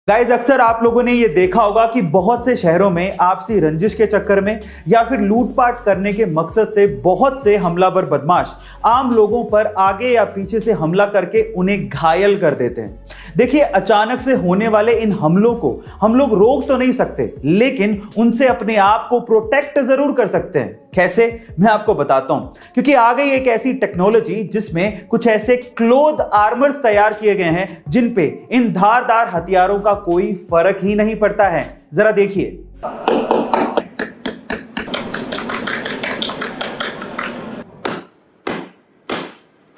Guys, अक्सर आप लोगों ने ये देखा होगा कि बहुत से शहरों में आपसी रंजिश के चक्कर में या फिर लूटपाट करने के मकसद से बहुत से हमलावर बदमाश आम लोगों पर आगे या पीछे से हमला करके उन्हें घायल कर देते हैं। देखिए, अचानक से होने वाले इन हमलों को हम लोग रोक तो नहीं सकते, लेकिन उनसे अपने आप को प्रोटेक्ट जरूर कर सकते हैं। कैसे, मैं आपको बताता हूं। क्योंकि आ गई एक ऐसी टेक्नोलॉजी जिसमें कुछ ऐसे क्लोथ आर्मर्स तैयार किए गए हैं जिन पे इन धारदार हथियारों का कोई फर्क ही नहीं पड़ता है। जरा देखिए।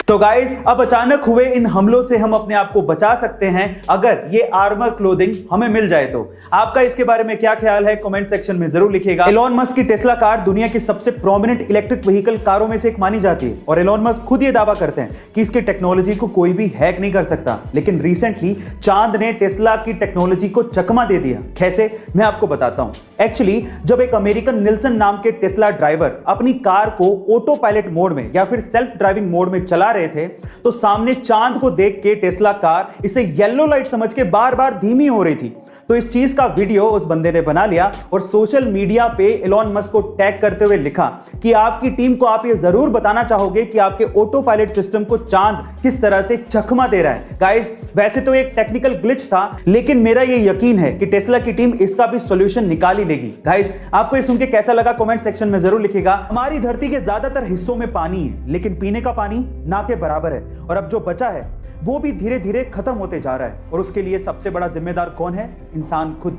तो गाइस, अब अचानक हुए इन हमलों से हम अपने आप को बचा सकते हैं अगर ये आर्मर क्लोथिंग हमें मिल जाए तो। आपका इसके बारे में क्या ख्याल है, कमेंट सेक्शन में जरूर लिखिएगा। एलोन मस्क की टेस्ला कार दुनिया की सबसे प्रोमिनेंट इलेक्ट्रिक व्हीकल कारों में से एक मानी जाती है और एलोन मस्क खुद ये दावा करते हैं कि इसकी टेक्नोलॉजी को कोई भी हैक नहीं कर सकता। लेकिन रिसेंटली चांद ने टेस्ला की टेक्नोलॉजी को चकमा दे दिया। कैसे, मैं आपको बताता हूं। एक्चुअली जब एक अमेरिकन निल्सन नाम के टेस्ला ड्राइवर अपनी कार को ऑटो पायलट मोड में या फिर सेल्फ ड्राइविंग मोड में चला रहे थे तो सामने चांद को देख के टेस्ला कार इसे येलो लाइट समझ के बार बार धीमी हो रही थी। तो इस चीज का वीडियो उस बंदे ने बना लिया और सोशल मीडिया पे एलोन मस्क को टैग करते हुए लिखा कि आपकी टीम को आप ये जरूर बताना चाहोगे कि आपके ऑटो पायलट सिस्टम को चांद किस तरह से चकमा दे रहा है। गाइस, वैसे तो एक टेक्निकल ग्लिच था, लेकिन मेरा ये यकीन है कि टेस्ला की टीम इसका भी सॉल्यूशन निकाल ही लेगी। गाइस, आपको ये सुन के कैसा लगा, कमेंट सेक्शन में जरूर लिखिएगा। हमारी धरती के ज्यादातर हिस्सों में पानी है, लेकिन पीने का पानी ना के बराबर है और अब जो बचा है वो भी धीरे धीरे खत्म होते जा रहा है और उसके लिए सबसे बड़ा जिम्मेदार कौन है? इंसान खुद।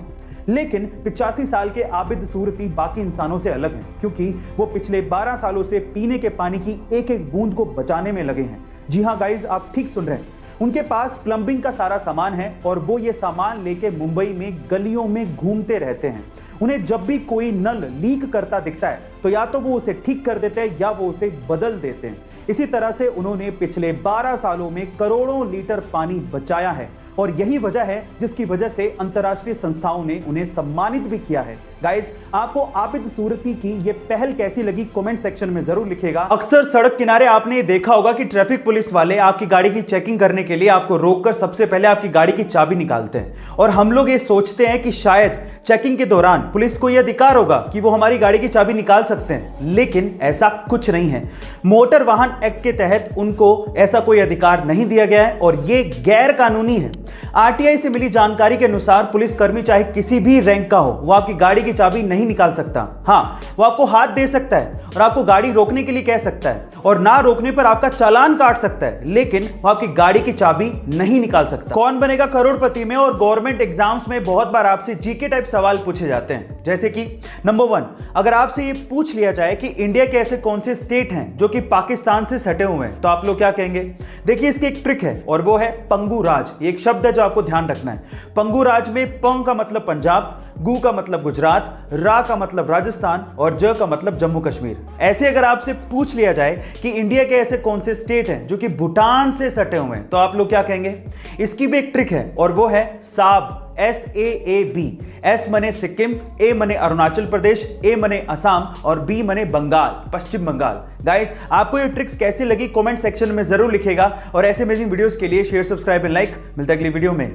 लेकिन 85 साल के आबिद सूरती बाकी इंसानों से अलग हैं, क्योंकि वो पिछले 12 सालों से पीने के पानी की एक एक बूंद को बचाने में लगे हैं। जी हाँ गाइस, आप ठीक सुन रहे हैं। उनके पास प्लम्बिंग का सारा सामान है और वो ये सामान लेके मुंबई में गलियों में घूमते रहते हैं। उन्हें जब भी कोई नल लीक करता दिखता है तो या तो वो उसे ठीक कर देते हैं या वो उसे बदल देते हैं। इसी तरह से उन्होंने पिछले 12 सालों में करोड़ों लीटर पानी बचाया है और यही वजह है जिसकी वजह से अंतर्राष्ट्रीय संस्थाओं ने उन्हें सम्मानित भी किया है। गाइस, आपको आबिद सूरती की ये पहल कैसी लगी, कमेंट सेक्शन में जरूर लिखिएगा। अक्सर सड़क किनारे आपने देखा होगा कि ट्रैफिक पुलिस वाले आपकी गाड़ी की चेकिंग करने के लिए आपको रोककर सबसे पहले आपकी गाड़ी की चाबी निकालते हैं और हम लोग ये सोचते हैं कि शायद चेकिंग के दौरान पुलिस को यह अधिकार होगा कि वो हमारी गाड़ी की चाबी निकाल सकते हैं, लेकिन ऐसा कुछ नहीं है। मोटर वाहन एक्ट के तहत उनको ऐसा कोई अधिकार नहीं दिया गया है और ये गैर कानूनी है। आरटीआई से मिली जानकारी के अनुसार पुलिसकर्मी चाहे किसी भी रैंक का हो, वो आपकी गाड़ी की चाबी नहीं निकाल सकता। हाँ, वो आपको हाथ दे सकता है और आपको गाड़ी रोकने के लिए कह सकता है और ना रोकने पर आपका चालान काट सकता है, लेकिन वो आपकी गाड़ी की चाबी नहीं निकाल सकता। कौन बनेगा करोड़पति में और गवर्नमेंट एग्जाम्स में बहुत बार आपसे जीके टाइप सवाल पूछे जाते हैं, जैसे कि नंबर 1, अगर आपसे ये पूछ लिया जाए कि इंडिया के ऐसे कौन से स्टेट हैं जो कि पाकिस्तान से सटे हुए हैं, तो आप लोग क्या कहेंगे? देखिए, इसकी एक ट्रिक है और वो है पंगू राज। ये एक शब्द है जो आपको ध्यान रखना है। पंगू राज में पंग का मतलब पंजाब, गू का मतलब गुजरात, रा का मतलब राजस्थान और ज का मतलब जम्मू कश्मीर। ऐसे अगर आपसे पूछ लिया जाए कि इंडिया के ऐसे कौन से स्टेट हैं जो कि भूटान से सटे हुए हैं, तो आप लोग क्या कहेंगे? इसकी भी एक ट्रिक है और वो है साब, SAAB। एस मने सिक्किम, ए मने अरुणाचल प्रदेश, ए मने असम और बी मने बंगाल, पश्चिम बंगाल। गाइस, आपको ये ट्रिक्स कैसी लगी, कमेंट सेक्शन में जरूर लिखिएगा और ऐसे अमेजिंग वीडियोस के लिए शेयर, सब्सक्राइब एंड लाइक। मिलता है अगली वीडियो में।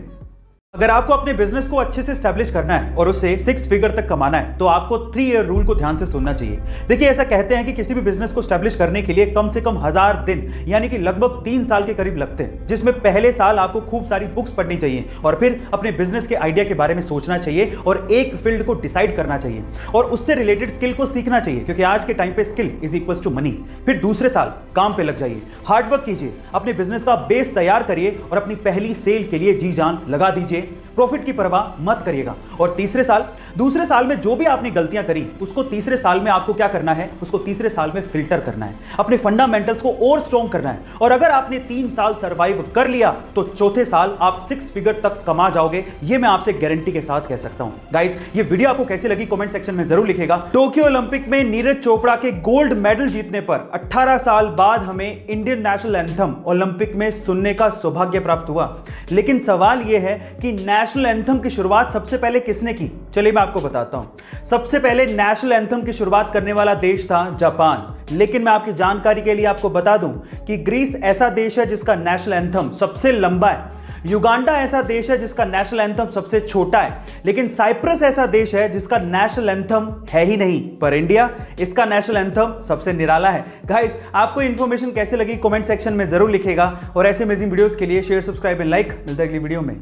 अगर आपको अपने बिजनेस को अच्छे से स्टैब्लिश करना है और उससे 6 फिगर तक कमाना है तो आपको 3 ईयर रूल को ध्यान से सुनना चाहिए। देखिए, ऐसा कहते हैं कि किसी भी बिजनेस को स्टैब्लिश करने के लिए कम से कम 1000 दिन यानी कि लगभग 3 साल के करीब लगते हैं, जिसमें पहले साल आपको खूब सारी बुक्स पढ़नी चाहिए और फिर अपने बिजनेस के आइडिया के बारे में सोचना चाहिए और एक फील्ड को डिसाइड करना चाहिए और उससे रिलेटेड स्किल को सीखना चाहिए, क्योंकि आज के टाइम पे skill is equal to money. फिर दूसरे साल काम पे लग जाइए, हार्डवर्क कीजिए, अपने बिजनेस का बेस तैयार करिए और अपनी पहली सेल के लिए जी जान लगा दीजिए। प्रॉफिट की परवाह मत करिएगा। और दूसरे साल में जो भी आपने गलतियां करी उसको तीसरे साल में आपको क्या करना है? उसको तीसरे साल में फिल्टर करना है, अपने फंडामेंटल्स को और स्ट्रॉन्ग करना है और अगर आपने 3 साल सर्वाइव कर लिया तो चौथे साल आप 6 फिगर तक कमा जाओगे। ये मैं आपसे गारंटी के साथ कह सकता हूं। गाइस, ये वीडियो आपको कैसी लगी, कमेंट सेक्शन में जरूर लिखिएगा। टोक्यो ओलंपिक में नीरज चोपड़ा के गोल्ड मेडल जीतने पर 18 साल बाद हमें इंडियन नेशनल एंथम ओलंपिक में सुनने का सौभाग्य प्राप्त हुआ, लेकिन सवाल यह है कि नेशनल एंथम की शुरुआत सबसे पहले किसने की? चलिए मैं आपको बताता हूं। सबसे पहले नेशनल एंथम की शुरुआत करने वाला देश था जापान, लेकिन मैं आपकी जानकारी के लिए आपको बता दूं कि ग्रीस ऐसा देश है जिसका नेशनल एंथम सबसे लंबा है। युगांडा ऐसा देश है जिसका नेशनल एंथम सबसे छोटा है, लेकिन साइप्रस ऐसा देश है जिसका नेशनल एंथम है ही नहीं, पर इंडिया, इसका नेशनल एंथम सबसे निराला है। गाइस, आपको इंफॉर्मेशन कैसे लगी कमेंट सेक्शन में जरूर लिखेगा, और ऐसे अमेजिंग वीडियोस के लिए शेयर, सब्सक्राइब एंड लाइक। मिलता है अगली वीडियो में।